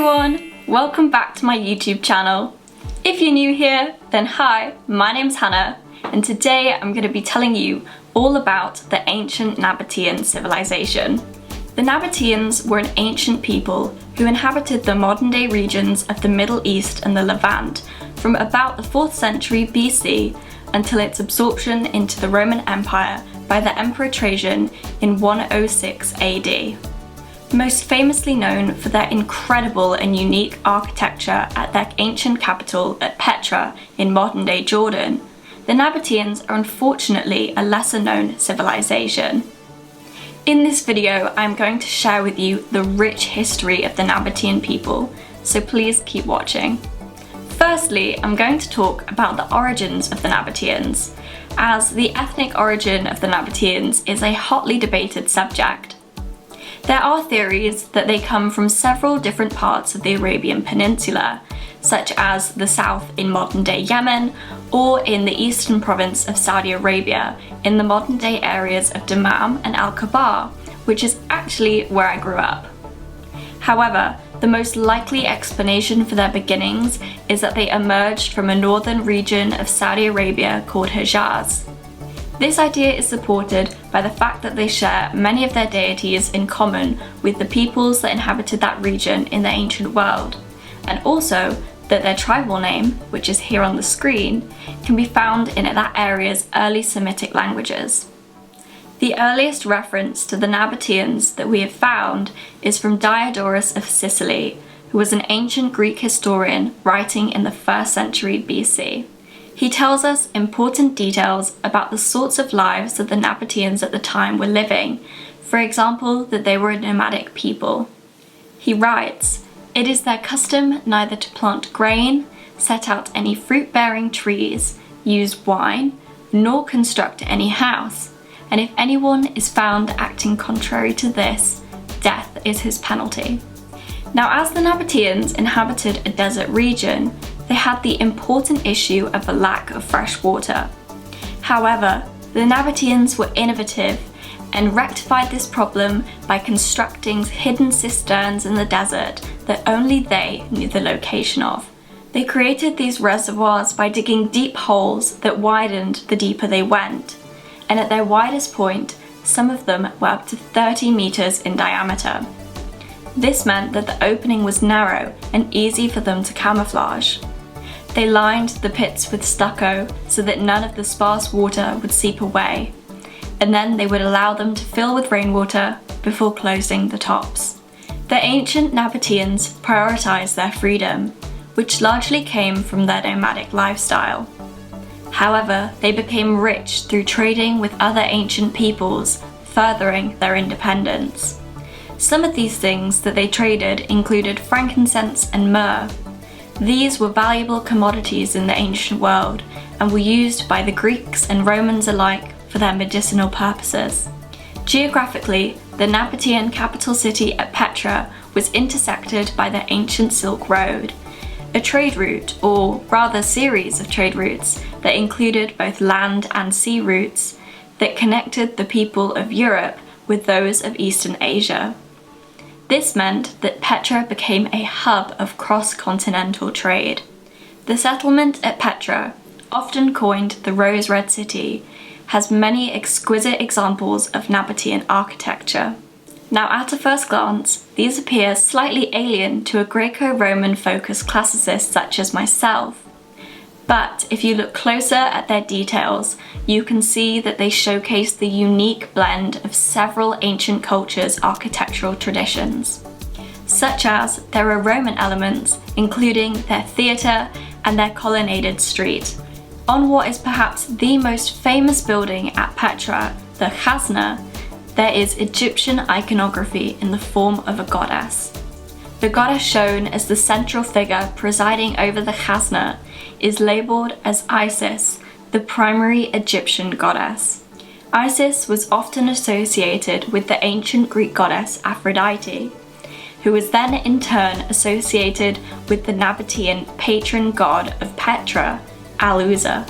everyone! Welcome back to my YouTube channel. If you're new here, then hi, my name's Hannah, and today I'm going to be telling you all about the ancient Nabatean civilization. The Nabateans were an ancient people who inhabited the modern-day regions of the Middle East and the Levant from about the 4th century BC until its absorption into the Roman Empire by the Emperor Trajan in 106 AD. Most famously known for their incredible and unique architecture at their ancient capital at Petra in modern-day Jordan, the Nabateans are unfortunately a lesser-known civilization. In this video, I'm going to share with you the rich history of the Nabatean people, so please keep watching. Firstly, I'm going to talk about the origins of the Nabateans, as the ethnic origin of the Nabateans is a hotly debated subject. There are theories that they come from several different parts of the Arabian Peninsula, such as the south in modern-day Yemen, or in the eastern province of Saudi Arabia, in the modern-day areas of Dammam and Al-Kabar, which is actually where I grew up. However, the most likely explanation for their beginnings is that they emerged from a northern region of Saudi Arabia called Hijaz. This idea is supported by the fact that they share many of their deities in common with the peoples that inhabited that region in the ancient world, and also that their tribal name, which is here on the screen, can be found in that area's early Semitic languages. The earliest reference to the Nabateans that we have found is from Diadorus of Sicily, who was an ancient Greek historian writing in the 1st century BC. He tells us important details about the sorts of lives that the Nabateans at the time were living, for example, that they were a nomadic people. He writes, "It is their custom neither to plant grain, set out any fruit-bearing trees, use wine, nor construct any house, and if anyone is found acting contrary to this, death is his penalty." Now, as the Nabateans inhabited a desert region, they had the important issue of a lack of fresh water. However, the Nabateans were innovative and rectified this problem by constructing hidden cisterns in the desert that only they knew the location of. They created these reservoirs by digging deep holes that widened the deeper they went, and at their widest point, some of them were up to 30 meters in diameter. This meant that the opening was narrow and easy for them to camouflage. They lined the pits with stucco so that none of the sparse water would seep away, and then they would allow them to fill with rainwater before closing the tops. The ancient Nabateans prioritized their freedom, which largely came from their nomadic lifestyle. However, they became rich through trading with other ancient peoples, furthering their independence. Some of these things that they traded included frankincense and myrrh. These were valuable commodities in the ancient world and were used by the Greeks and Romans alike for their medicinal purposes. Geographically, the Nabatean capital city at Petra was intersected by the ancient Silk Road, a trade route, or rather series of trade routes that included both land and sea routes that connected the people of Europe with those of Eastern Asia. This meant that Petra became a hub of cross-continental trade. The settlement at Petra, often coined the Rose Red City, has many exquisite examples of Nabatean architecture. Now, at a first glance, these appear slightly alien to a Greco-Roman focused classicist such as myself. But if you look closer at their details, you can see that they showcase the unique blend of several ancient cultures' architectural traditions, such as there are Roman elements, including their theatre and their colonnaded street. On what is perhaps the most famous building at Petra, the Khazna, there is Egyptian iconography in the form of a goddess. The goddess shown as the central figure presiding over the Khazna is labelled as Isis, the primary Egyptian goddess. Isis was often associated with the ancient Greek goddess Aphrodite, who was then in turn associated with the Nabatean patron god of Petra, Aluza.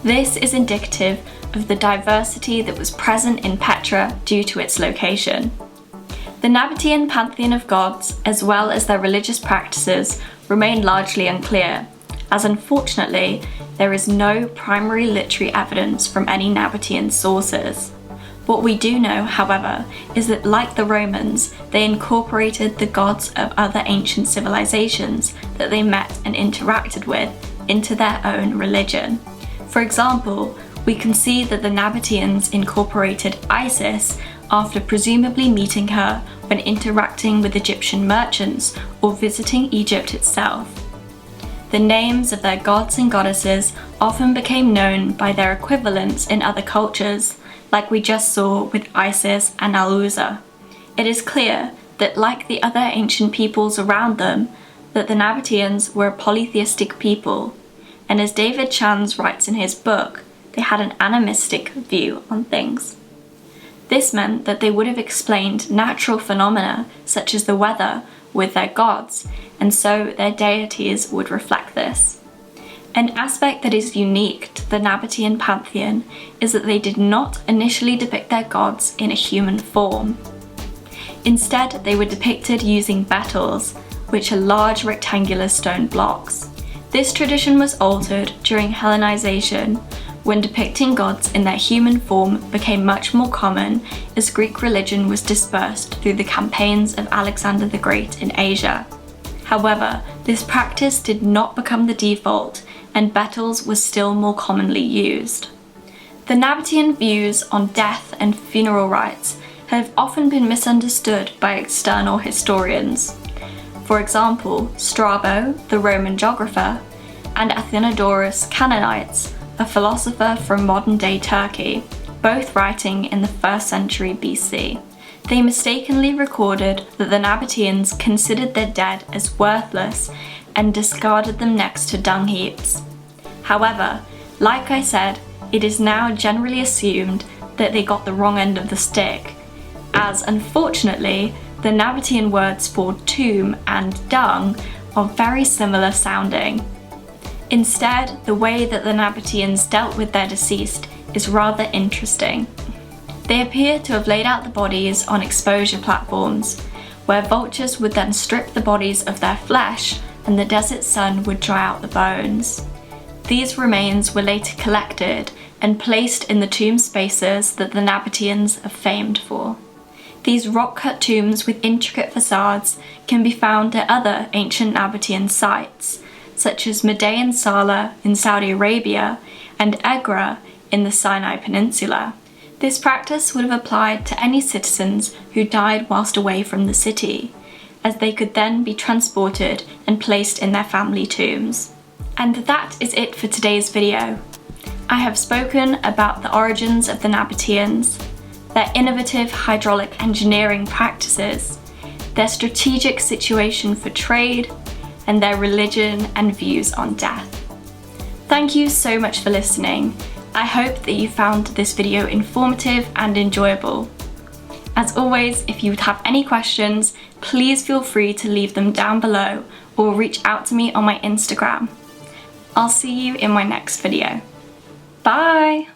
This is indicative of the diversity that was present in Petra due to its location. The Nabatean pantheon of gods, as well as their religious practices, remain largely unclear, as unfortunately, there is no primary literary evidence from any Nabatean sources. What we do know, however, is that like the Romans, they incorporated the gods of other ancient civilizations that they met and interacted with into their own religion. For example, we can see that the Nabateans incorporated Isis after presumably meeting her when interacting with Egyptian merchants or visiting Egypt itself. The names of their gods and goddesses often became known by their equivalents in other cultures, like we just saw with Isis and Al-Uzza. It is clear that, like the other ancient peoples around them, that the Nabateans were a polytheistic people, and as David Chans writes in his book, they had an animistic view on things. This meant that they would have explained natural phenomena such as the weather with their gods, and so their deities would reflect this. An aspect that is unique to the Nabatean pantheon is that they did not initially depict their gods in a human form. Instead, they were depicted using betyls, which are large rectangular stone blocks. This tradition was altered during Hellenization, when depicting gods in their human form became much more common as Greek religion was dispersed through the campaigns of Alexander the Great in Asia. However, this practice did not become the default, and betyls was still more commonly used. The Nabatean views on death and funeral rites have often been misunderstood by external historians. For example, Strabo, the Roman geographer, and Athenodorus Canonites, a philosopher from modern-day Turkey, both writing in the 1st century BC. They mistakenly recorded that the Nabateans considered their dead as worthless and discarded them next to dung heaps. However, like I said, it is now generally assumed that they got the wrong end of the stick, as unfortunately, the Nabatean words for tomb and dung are very similar sounding. Instead, the way that the Nabateans dealt with their deceased is rather interesting. They appear to have laid out the bodies on exposure platforms, where vultures would then strip the bodies of their flesh and the desert sun would dry out the bones. These remains were later collected and placed in the tomb spaces that the Nabateans are famed for. These rock-cut tombs with intricate facades can be found at other ancient Nabatean sites, such as Medaean Sala in Saudi Arabia and Egra in the Sinai Peninsula. This practice would have applied to any citizens who died whilst away from the city, as they could then be transported and placed in their family tombs. And that is it for today's video. I have spoken about the origins of the Nabateans, their innovative hydraulic engineering practices, their strategic situation for trade, and their religion and views on death. Thank you so much for listening. I hope that you found this video informative and enjoyable. As always, if you have any questions, please feel free to leave them down below or reach out to me on my Instagram. I'll see you in my next video. Bye!